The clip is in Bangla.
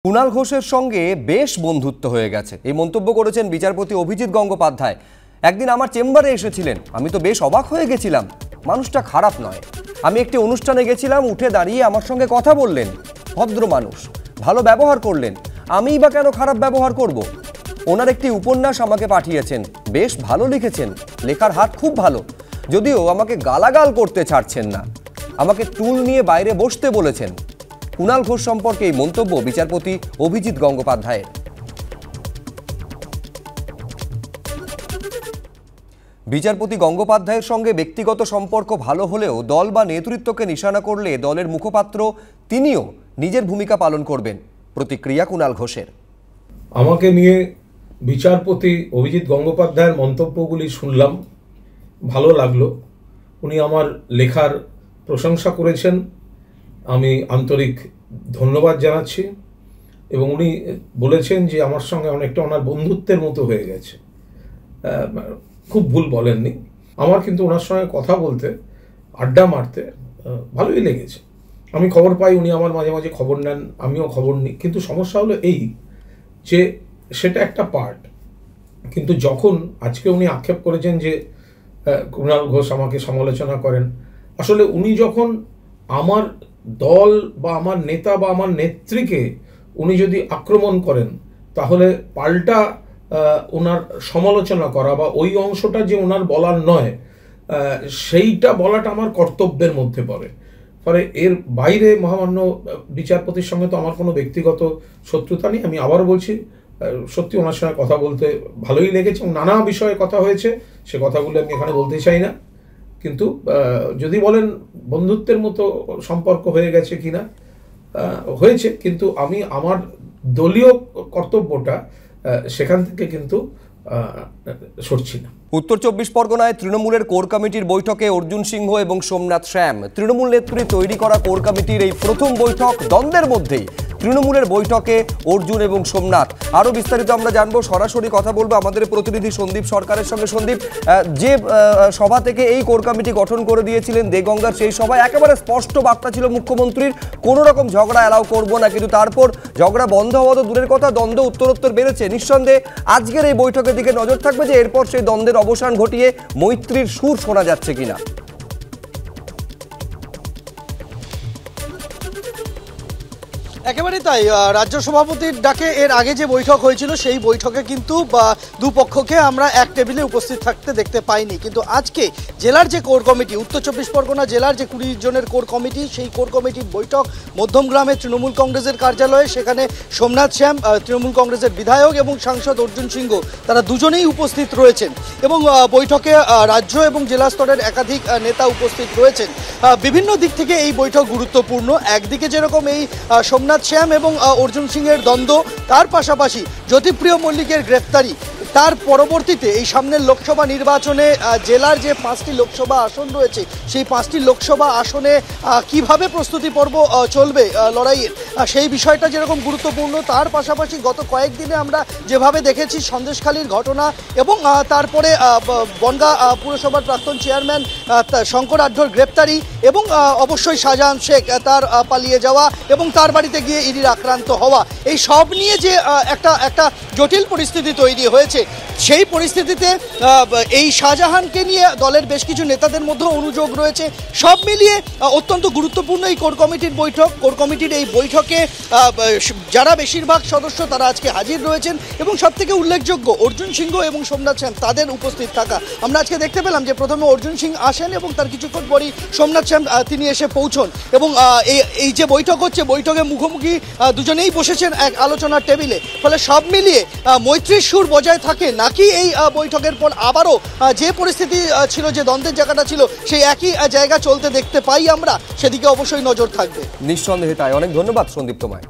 কুণাল ঘোষের সঙ্গে বেশ বন্ধুত্ব হয়ে গেছে এই মন্তব্য করেছেন বিচারপতি অভিজিৎ গঙ্গোপাধ্যায়। একদিন আমার চেম্বারে এসেছিলেন, আমি তো বেশ অবাক হয়ে গেছিলাম। মানুষটা খারাপ নয়। আমি একটি অনুষ্ঠানে গেছিলাম, উঠে দাঁড়িয়ে আমার সঙ্গে কথা বললেন, ভদ্র মানুষ, ভালো ব্যবহার করলেন। আমিই বা কেন খারাপ ব্যবহার করব? ওনার একটি উপন্যাস আমাকে পাঠিয়েছেন, বেশ ভালো লিখেছেন, লেখার হাত খুব ভালো, যদিও আমাকে গালাগাল করতে ছাড়ছেন না, আমাকে টুল নিয়ে বাইরে বসতে বলেছেন। কুণাল ঘোষ সম্পর্কে এই মন্তব্য বিচারপতি অভিজিৎ গঙ্গোপাধ্যায়ের। বিচারপতি গঙ্গোপাধ্যায়ের সঙ্গে ব্যক্তিগত সম্পর্ক ভালো হলেও দল বা নেতৃত্বকে নিশানা করলে দলের মুখপাত্র তিনিও নিজের ভূমিকা পালন করবেন। প্রতিক্রিয়া কুণাল ঘোষের। আমাকে নিয়ে বিচারপতি অভিজিৎ গঙ্গোপাধ্যায়ের মন্তব্যগুলি শুনলাম, ভালো লাগলো। উনি আমার লেখার প্রশংসা করেছেন, আমি আন্তরিক ধন্যবাদ জানাচ্ছি। এবং উনি বলেছেন যে আমার সঙ্গে অনেকটা ওনার বন্ধুত্বের মতো হয়ে গেছে। খুব ভুল বলেননি। আমার কিন্তু ওনার সঙ্গে কথা বলতে, আড্ডা মারতে ভালোই লেগেছে। আমি খবর পাই, উনি আমার মাঝে মাঝে খবর নেন, আমিও খবর নিই। কিন্তু সমস্যা হলো এই যে সেটা একটা পার্ট। কিন্তু যখন আজকে উনি আক্ষেপ করেছেন যে কুণাল ঘোষ আমাকে সমালোচনা করেন, আসলে উনি যখন আমার দল বা আমার নেতা বা আমার নেত্রীকে উনি যদি আক্রমণ করেন, তাহলে পাল্টা ওনার সমালোচনা করা বা ওই অংশটা যে ওনার বলার নয়, সেইটা বলাটা আমার কর্তব্যের মধ্যে পড়ে। ফলে এর বাইরে মহামান্য বিচারপতির সঙ্গে তো আমার কোনো ব্যক্তিগত শত্রুতা নেই। আমি আবার বলছি, সত্যি ওনার সঙ্গে কথা বলতে ভালোই লেগেছে এবং নানা বিষয়ে কথা হয়েছে, সে কথাগুলো আমি এখানে বলতে চাই না। কিন্তু যদি বলেন বন্ধুত্বের মতো সম্পর্ক হয়ে গেছে কিনা, হয়েছে, কিন্তু আমি আমার দলীয় কর্তব্যটা সেখান থেকে কিন্তু সরছি না। উত্তর ২৪ পরগনায় তৃণমূলের কোর কমিটির বৈঠকে অর্জুন সিংহ এবং সোমনাথ শ্যাম। তৃণমূল নেত্রী তৈরি করা কোর কমিটির এই প্রথম বৈঠক, দ্বন্দ্বের মধ্যেই তৃণমূলের বৈঠকে অর্জুন এবং সোমনাথ। আরও বিস্তারিত আমরা জানবো, সরাসরি কথা বলবো আমাদের প্রতিনিধি সন্দীপ সরকারের সঙ্গে। সন্দীপ, যে সভা থেকে এই কোর কমিটি গঠন করে দিয়েছিলেন দেগঙ্গার, সেই সভায় একেবারে স্পষ্ট বার্তা ছিল মুখ্যমন্ত্রীর, কোনো রকম ঝগড়া অ্যালাউ করবো না। কিন্তু তারপর ঝগড়া বন্ধ হওয়া তো দূরের কথা, দ্বন্দ্ব উত্তরোত্তর বেড়েছে। নিঃসন্দেহে আজকের এই বৈঠকের দিকে নজর থাকবে যে এরপর সেই দ্বন্দ্বের অবসান ঘটিয়ে মৈত্রীর সুর শোনা যাচ্ছে কিনা। একেবারেই তাই। রাজ্য সভাপতির ডাকে এর আগে যে বৈঠক হয়েছিল, সেই বৈঠকে কিন্তু দুপক্ষকে আমরা এক টেবিলে উপস্থিত থাকতে দেখতে পাইনি। কিন্তু আজকে জেলার যে কোর কমিটি, উত্তর ২৪ পরগনা জেলার যে ২০ জনের কোর কমিটি, সেই কোর কমিটির বৈঠক মধ্যমগ্রামে তৃণমূল কংগ্রেসের কার্যালয়ে। সেখানে সোমনাথ শ্যাম, তৃণমূল কংগ্রেসের বিধায়ক, এবং সাংসদ অর্জুন সিংহ, তারা দুজনেই উপস্থিত রয়েছেন। এবং বৈঠকে রাজ্য এবং জেলা স্তরের একাধিক নেতা উপস্থিত রয়েছেন। বিভিন্ন দিক থেকে এই বৈঠক গুরুত্বপূর্ণ। একদিকে যেরকম এই সোমনাথ শ্যাম এবং অর্জুন সিংহের দ্বন্দ্ব, তার পাশাপাশি জ্যোতিপ্রিয় মল্লিকের গ্রেফতারি, তার পরবর্তীতে এই সামনের লোকসভা নির্বাচনে জেলার যে 5টি লোকসভা আসন রয়েছে, সেই 5টি লোকসভা আসনে কিভাবে প্রস্তুতি পর্ব চলবে লড়াইয়ের, সেই বিষয়টা যেরকম গুরুত্বপূর্ণ। তার পাশাপাশি গত কয়েকদিনে আমরা যেভাবে দেখেছি সন্দেশখালীর ঘটনা, এবং তারপরে বনগাঁ পুরসভার প্রাক্তন চেয়ারম্যান শঙ্কর আঢ্যর গ্রেপ্তারি, এবং অবশ্যই শাহজাহান শেখ তার পালিয়ে যাওয়া এবং তার বাড়িতে গিয়ে ইডির আক্রান্ত হওয়া, এই সব নিয়ে যে একটা জটিল পরিস্থিতি তৈরি হয়েছে, সেই পরিস্থিতিতে এই শাহজাহানকে নিয়ে দলের বেশ কিছু নেতাদের মধ্যে অনুযোগ রয়েছে। সব মিলিয়ে অত্যন্ত গুরুত্বপূর্ণ এই কোর কমিটির বৈঠক। কোর কমিটির এই বৈঠকে যারা বেশিরভাগ সদস্য, তারা আজকে হাজির রয়েছেন, এবং সবথেকে উল্লেখযোগ্য অর্জুন সিংহ এবং সোমনাথ শ্যাম, তাদের উপস্থিত থাকা। আমরা আজকে দেখতে পেলাম যে প্রথমে অর্জুন সিং আসেন এবং তার কিছুক্ষণ পরই সোমনাথ শ্যাম তিনি এসে পৌঁছন। এবং এই যে বৈঠক হচ্ছে, বৈঠকে মুখোমুখি দুজনেই বসেছেন এক আলোচনার টেবিলে। ফলে সব মিলিয়ে মৈত্রীর সুর বজায় থাকে, নাকি এই বৈঠকের পর আবারও যে পরিস্থিতি ছিল, যে দ্বন্দ্বের জায়গাটা ছিল, সেই একই জায়গা চলতে দেখতে পাই আমরা, সেদিকে অবশ্যই নজর থাকবে। নিঃসন্দেহে তাই। অনেক ধন্যবাদ সন্দীপ তোমায়।